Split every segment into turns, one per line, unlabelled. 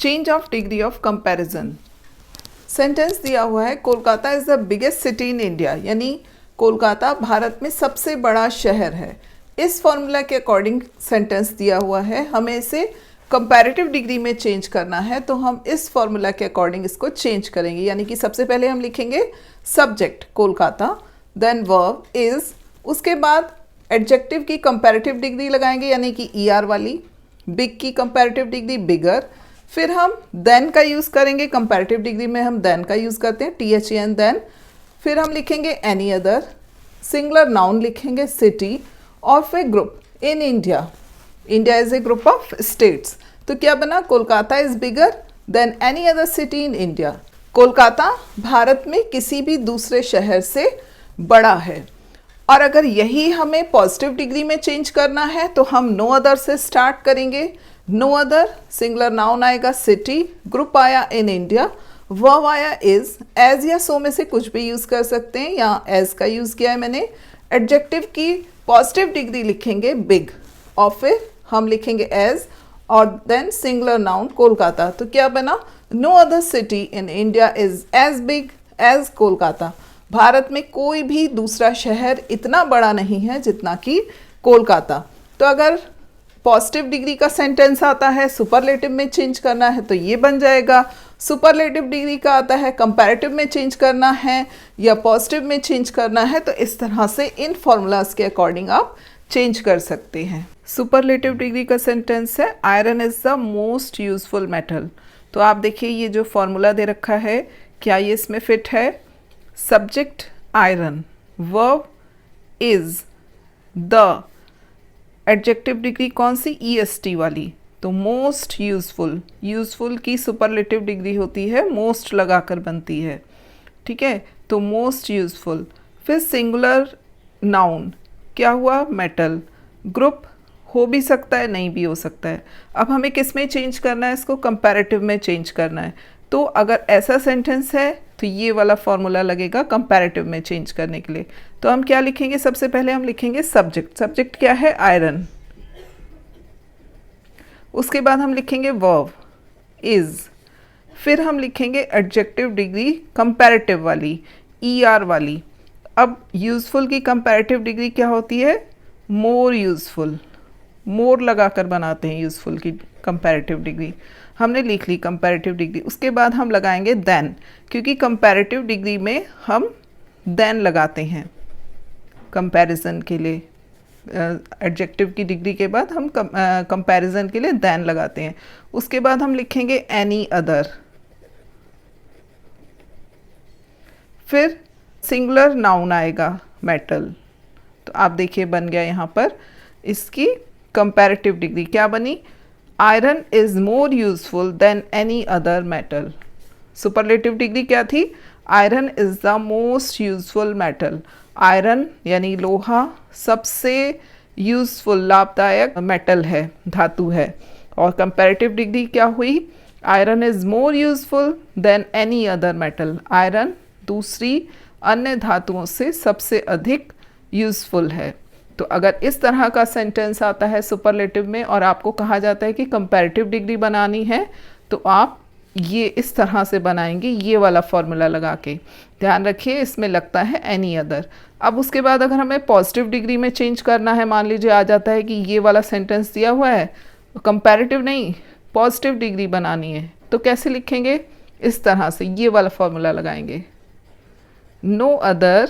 Change of degree of comparison. Sentence दिया हुआ है Kolkata is the biggest city in India, यानी कोलकाता भारत में सबसे बड़ा शहर है। इस फॉर्मूला के अकॉर्डिंग सेंटेंस दिया हुआ है, हमें इसे कंपैरेटिव डिग्री में चेंज करना है, तो हम इस फॉर्मूला के अकॉर्डिंग इसको चेंज करेंगे। यानी कि सबसे पहले हम लिखेंगे subject Kolkata, then verb is, उसके बाद एडजेक्टिव की कंपैरेटिव डिग्री लगाएंगे यानी कि ER वाली, बिग की कंपैरेटिव डिग्री बिगर, फिर हम देन का यूज़ करेंगे, कंपैरेटिव डिग्री में हम देन का यूज़ करते हैं THEN देन, फिर हम लिखेंगे एनी अदर, सिंगुलर नाउन लिखेंगे सिटी, और फिर group in India, India is a group of states, तो क्या बना Kolkata is bigger than any other city in India. Kolkata Bharat में किसी भी दूसरे शहर से बड़ा है। और अगर यही हमें पॉजिटिव डिग्री में चेंज करना है तो हम नो अदर से स्टार्ट करेंगे। नो अदर, सिंगुलर नाउन आएगा सिटी, ग्रुप आया इन इंडिया, वर्ब आया इज, एज या सो में से कुछ भी यूज़ कर सकते हैं, यहाँ एज का यूज़ किया है मैंने। एडजेक्टिव की पॉजिटिव डिग्री लिखेंगे बिग, और फिर हम लिखेंगे एज, और देन सिंगुलर नाउन कोलकाता, तो क्या बना no other city in India is as big as Kolkata. Bharat में कोई भी दूसरा शहर इतना बड़ा नहीं है जितना कि कोलकाता। तो अगर पॉजिटिव डिग्री का सेंटेंस आता है सुपरलेटिव में चेंज करना है तो ये बन जाएगा, सुपरलेटिव डिग्री का आता है कंपैरेटिव में चेंज करना है या पॉजिटिव में चेंज करना है, तो इस तरह से इन फॉर्मूलाज के अकॉर्डिंग आप चेंज कर सकते हैं। सुपरलेटिव डिग्री का सेंटेंस है iron is the most useful metal. तो आप देखिए ये जो फॉर्मूला दे रखा है, क्या ये इसमें फिट है? Subject iron, verb is, the, adjective degree कौन सी? EST वाली, तो मोस्ट यूजफुल, यूजफुल की सुपरलेटिव डिग्री होती है मोस्ट लगाकर बनती है, ठीक है, तो मोस्ट यूजफुल। फिर सिंगुलर नाउन क्या हुआ? मेटल, ग्रुप हो भी सकता है नहीं भी हो सकता है। अब हमें किस में चेंज करना है? इसको कंपैरेटिव में चेंज करना है। तो अगर ऐसा सेंटेंस है तो ये वाला फॉर्मूला लगेगा कंपैरेटिव में चेंज करने के लिए। तो हम क्या लिखेंगे? सबसे पहले हम लिखेंगे सब्जेक्ट, सब्जेक्ट क्या है? आयरन। उसके बाद हम लिखेंगे वर्ब इज, फिर हम लिखेंगे एडजेक्टिव डिग्री कंपैरेटिव वाली, ER वाली। अब यूजफुल की कंपैरेटिव डिग्री क्या होती है? मोर यूजफुल, मोर लगाकर बनाते हैं यूजफुल की कंपैरेटिव डिग्री। हमने लिख ली कंपैरेटिव डिग्री। उसके बाद हम लगाएंगे देन, क्योंकि कंपैरेटिव डिग्री में हम देन लगाते हैं कंपैरिजन के लिए। एडजेक्टिव की डिग्री के बाद हम कंपैरिजन के लिए देन लगाते हैं। उसके बाद हम लिखेंगे एनी अदर, फिर सिंगुलर नाउन आएगा मेटल। तो आप देखिए बन गया यहाँ पर इसकी कंपैरेटिव डिग्री क्या बनी? Iron is more useful than any other metal. Superlative degree क्या थी? Iron is the most useful metal. Iron यानी लोहा सबसे यूजफुल लाभदायक मेटल है, धातु है। और कंपैरेटिव डिग्री क्या हुई? Iron is more useful than any other metal. Iron दूसरी अन्य धातुओं से सबसे अधिक यूजफुल है। तो अगर इस तरह का सेंटेंस आता है सुपरलेटिव में और आपको कहा जाता है कि कंपैरेटिव डिग्री बनानी है, तो आप ये इस तरह से बनाएंगे, ये वाला फॉर्मूला लगा के। ध्यान रखिए इसमें लगता है एनी अदर। अब उसके बाद अगर हमें पॉजिटिव डिग्री में चेंज करना है, मान लीजिए आ जाता है कि ये वाला सेंटेंस दिया हुआ है, कंपैरेटिव नहीं पॉजिटिव डिग्री बनानी है, तो कैसे लिखेंगे? इस तरह से ये वाला फॉर्मूला लगाएंगे, नो अदर,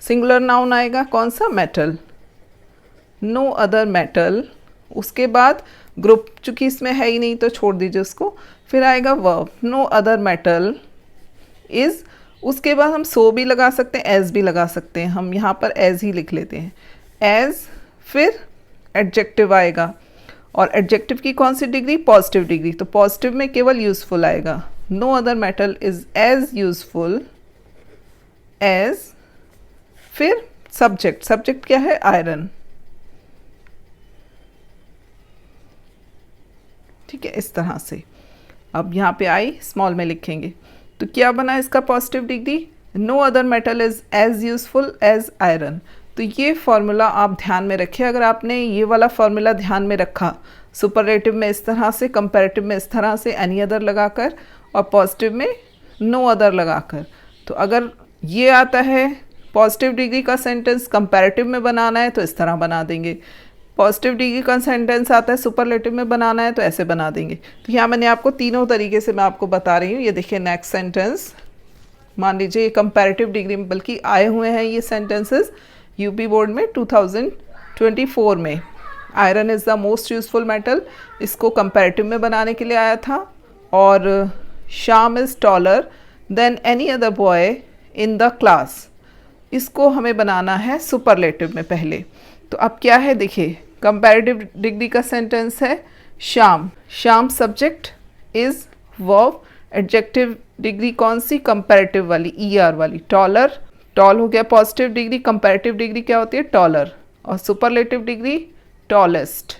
सिंगुलर नाउन आएगा कौन सा? Metal, no other metal. उसके बाद ग्रुप चूंकि इसमें है ही नहीं तो छोड़ दीजिए उसको। फिर आएगा verb, no other metal is. उसके बाद हम सो भी लगा सकते हैं, एज भी लगा सकते हैं, हम यहाँ पर एज ही लिख लेते हैं, एज। फिर एडजेक्टिव आएगा, और एडजेक्टिव की कौन सी डिग्री? पॉजिटिव डिग्री, तो पॉजिटिव में केवल यूजफुल आएगा, no other metal is as useful as. फिर सब्जेक्ट, सब्जेक्ट क्या है? आयरन, ठीक है, इस तरह से। अब यहाँ पे आई स्मॉल में लिखेंगे, तो क्या बना इसका positive degree? No other metal is as useful as iron. तो ये फॉर्मूला आप ध्यान में रखिए। अगर आपने ये वाला फॉर्मूला ध्यान में रखा, सुपरलेटिव में इस तरह से, कंपैरेटिव में इस तरह से एनी अदर लगाकर, और पॉजिटिव में नो अदर लगाकर, तो अगर ये आता है पॉजिटिव डिग्री का सेंटेंस कंपैरेटिव में बनाना है तो इस तरह बना देंगे, पॉजिटिव डिग्री का सेंटेंस आता है सुपरलेटिव में बनाना है तो ऐसे बना देंगे। तो यहाँ मैंने आपको तीनों तरीके से मैं आपको बता रही हूँ। ये देखिए नेक्स्ट सेंटेंस, मान लीजिए कंपैरेटिव डिग्री में बल्कि आए हुए हैं ये सेंटेंसेस यूपी बोर्ड में 2024 में। Iron is the most useful metal, इसको कंपैरेटिव में बनाने के लिए आया था। और Shyam is taller than any other boy in the class, इसको हमें बनाना है सुपरलेटिव में पहले। तो अब क्या है देखिए, कंपैरेटिव डिग्री का सेंटेंस है Shyam, Shyam subject is verb, adjective degree कौन सी, कंपैरेटिव वाली, ईआर वाली, टॉलर, टॉल हो गया पॉजिटिव डिग्री, कंपैरेटिव डिग्री क्या होती है टॉलर, और सुपरलेटिव डिग्री टॉलेस्ट।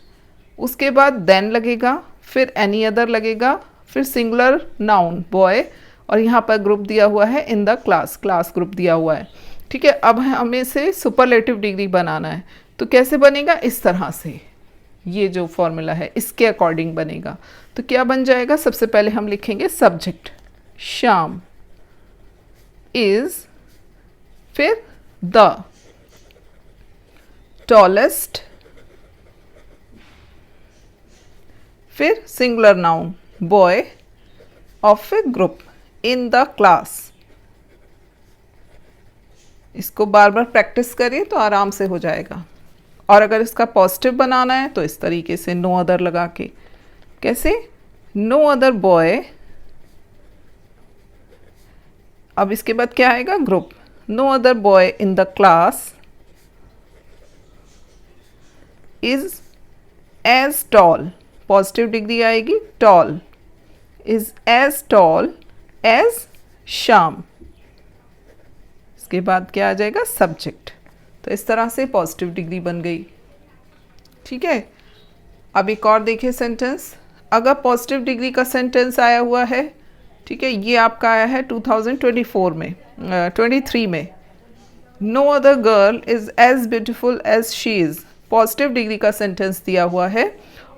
उसके बाद देन लगेगा, फिर एनी अदर लगेगा, फिर सिंगुलर नाउन बॉय, और यहाँ पर ग्रुप दिया हुआ है इन द क्लास, क्लास ग्रुप दिया हुआ है। ठीक है, अब हमें से सुपरलेटिव डिग्री बनाना है, तो कैसे बनेगा, इस तरह से, ये जो फॉर्मूला है इसके अकॉर्डिंग बनेगा। तो क्या बन जाएगा, सबसे पहले हम लिखेंगे सब्जेक्ट श्याम इज, फिर द टॉलेस्ट, फिर singular noun boy of A group in the class. इसको बार बार प्रैक्टिस करिए तो आराम से हो जाएगा। और अगर इसका पॉजिटिव बनाना है तो इस तरीके से नो अदर लगा के, कैसे, नो अदर बॉय, अब इसके बाद क्या आएगा group, no other boy in the class is as tall, positive degree आएगी tall, is as tall as Shyam. इसके बाद क्या आ जाएगा सब्जेक्ट। तो इस तरह से पॉजिटिव डिग्री बन गई। ठीक है, अब एक और देखिए सेंटेंस, अगर पॉजिटिव डिग्री का सेंटेंस आया हुआ है, ठीक है, ये आपका आया है 2024 में 23 में, no other girl is as beautiful as she is, positive degree का सेंटेंस दिया हुआ है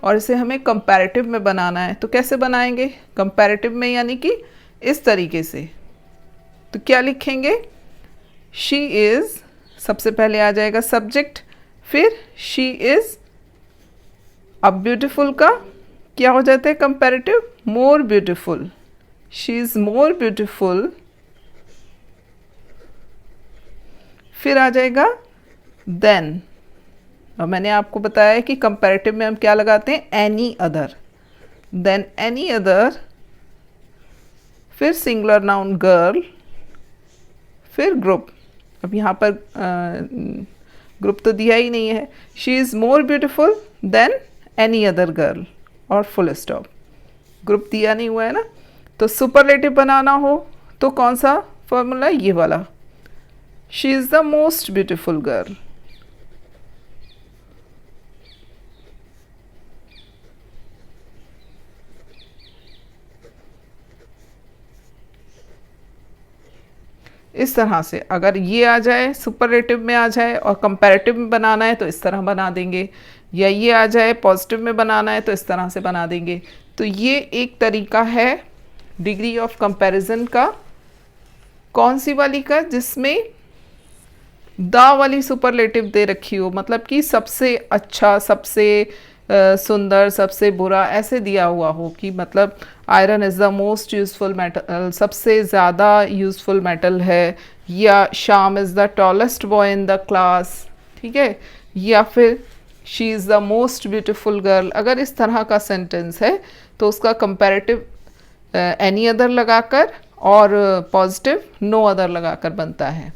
और इसे हमें कंपैरेटिव में बनाना है। तो कैसे बनाएंगे कंपैरेटिव में, यानी कि इस तरीके से। तो क्या लिखेंगे, शी इज़, सबसे पहले आ जाएगा सब्जेक्ट, फिर शी इज़, अब ब्यूटीफुल का क्या हो जाता है comparative, more beautiful, she is more beautiful, फिर आ जाएगा देन। और मैंने आपको बताया कि कंपैरेटिव में हम क्या लगाते हैं, any other, then any other, फिर सिंगुलर नाउन गर्ल, फिर ग्रुप। अब यहाँ पर ग्रुप तो दिया ही नहीं है, she is more beautiful than any other girl, और फुल स्टॉप, ग्रुप दिया नहीं हुआ है ना। तो सुपरलेटिव बनाना हो तो कौन सा फॉर्मूला, ये वाला, she is the most beautiful girl. इस तरह से अगर ये आ जाए सुपरलेटिव में आ जाए और कंपैरेटिव में बनाना है तो इस तरह बना देंगे, या ये आ जाए पॉजिटिव में बनाना है तो इस तरह से बना देंगे। तो ये एक तरीका है डिग्री ऑफ कंपैरिजन का। कौन सी वाली का, जिसमें द वाली सुपरलेटिव दे रखी हो, मतलब कि सबसे अच्छा, सबसे सुंदर, सबसे बुरा, ऐसे दिया हुआ हो कि मतलब iron is the most useful metal, सबसे ज़्यादा यूज़फुल मेटल है, या Shyam is the tallest boy in the class, ठीक है, या फिर she is the most beautiful girl. अगर इस तरह का सेंटेंस है तो उसका कंपैरेटिव एनी अदर लगाकर और पॉजिटिव नो अदर लगाकर बनता है।